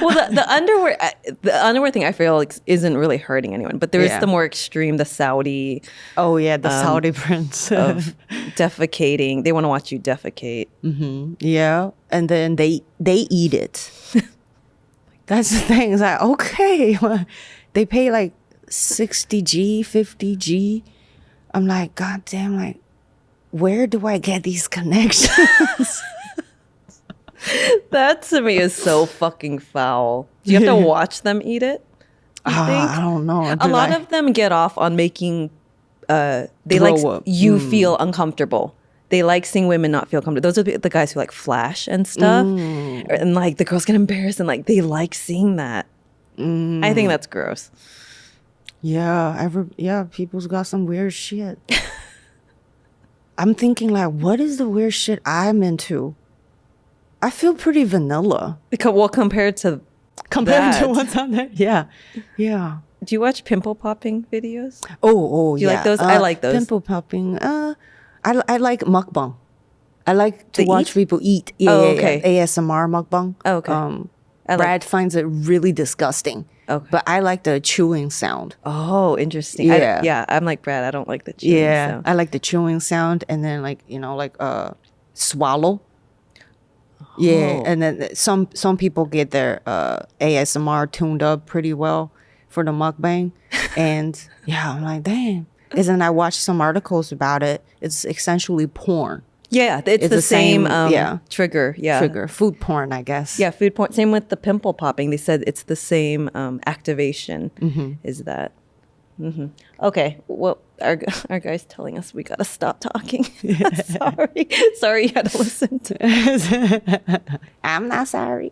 Well, the underwear thing, I feel like isn't really hurting anyone, but there is the more extreme, the Saudi. Oh yeah, the Saudi prince of defecating. They want to watch you defecate. Yeah, and then they eat it. That's the thing. It's like, okay, they pay like 60G, 50G. I'm like, God damn, like, where do I get these connections? That to me is so fucking foul. Do you have to watch them eat it? I don't know. A lot of them get off on making they Throw like up. you feel uncomfortable. They like seeing women not feel comfortable. Those are the guys who like flash and stuff. And like the girls get embarrassed and like they like seeing that. I think that's gross. Yeah, people's got some weird shit. I'm thinking like, what is the weird shit I'm into? I feel pretty vanilla Well, compared to that. what's on there. Yeah. Do you watch pimple popping videos? Oh, Do you like those? I like those. Pimple popping. I like mukbang. I like to To watch eat? people eat. Okay. ASMR mukbang. Oh, okay. I like- Brad finds it really disgusting. Okay. But I like the chewing sound. Oh, interesting. Yeah. I'm like Brad. I don't like the chewing Yeah, sound. I like the chewing sound, and then like swallow. Yeah, Oh. and then some people get their ASMR tuned up pretty well for the mukbang, and yeah, I'm like, damn. And then I watched some articles about it. It's essentially porn. Yeah, it's the same trigger. Yeah. Trigger food porn, I guess. Yeah, food porn. Same with the pimple popping. They said it's the same activation. Is that? Okay. Well, our guy's telling us we gotta stop talking. Sorry, you had to listen to. I'm not sorry.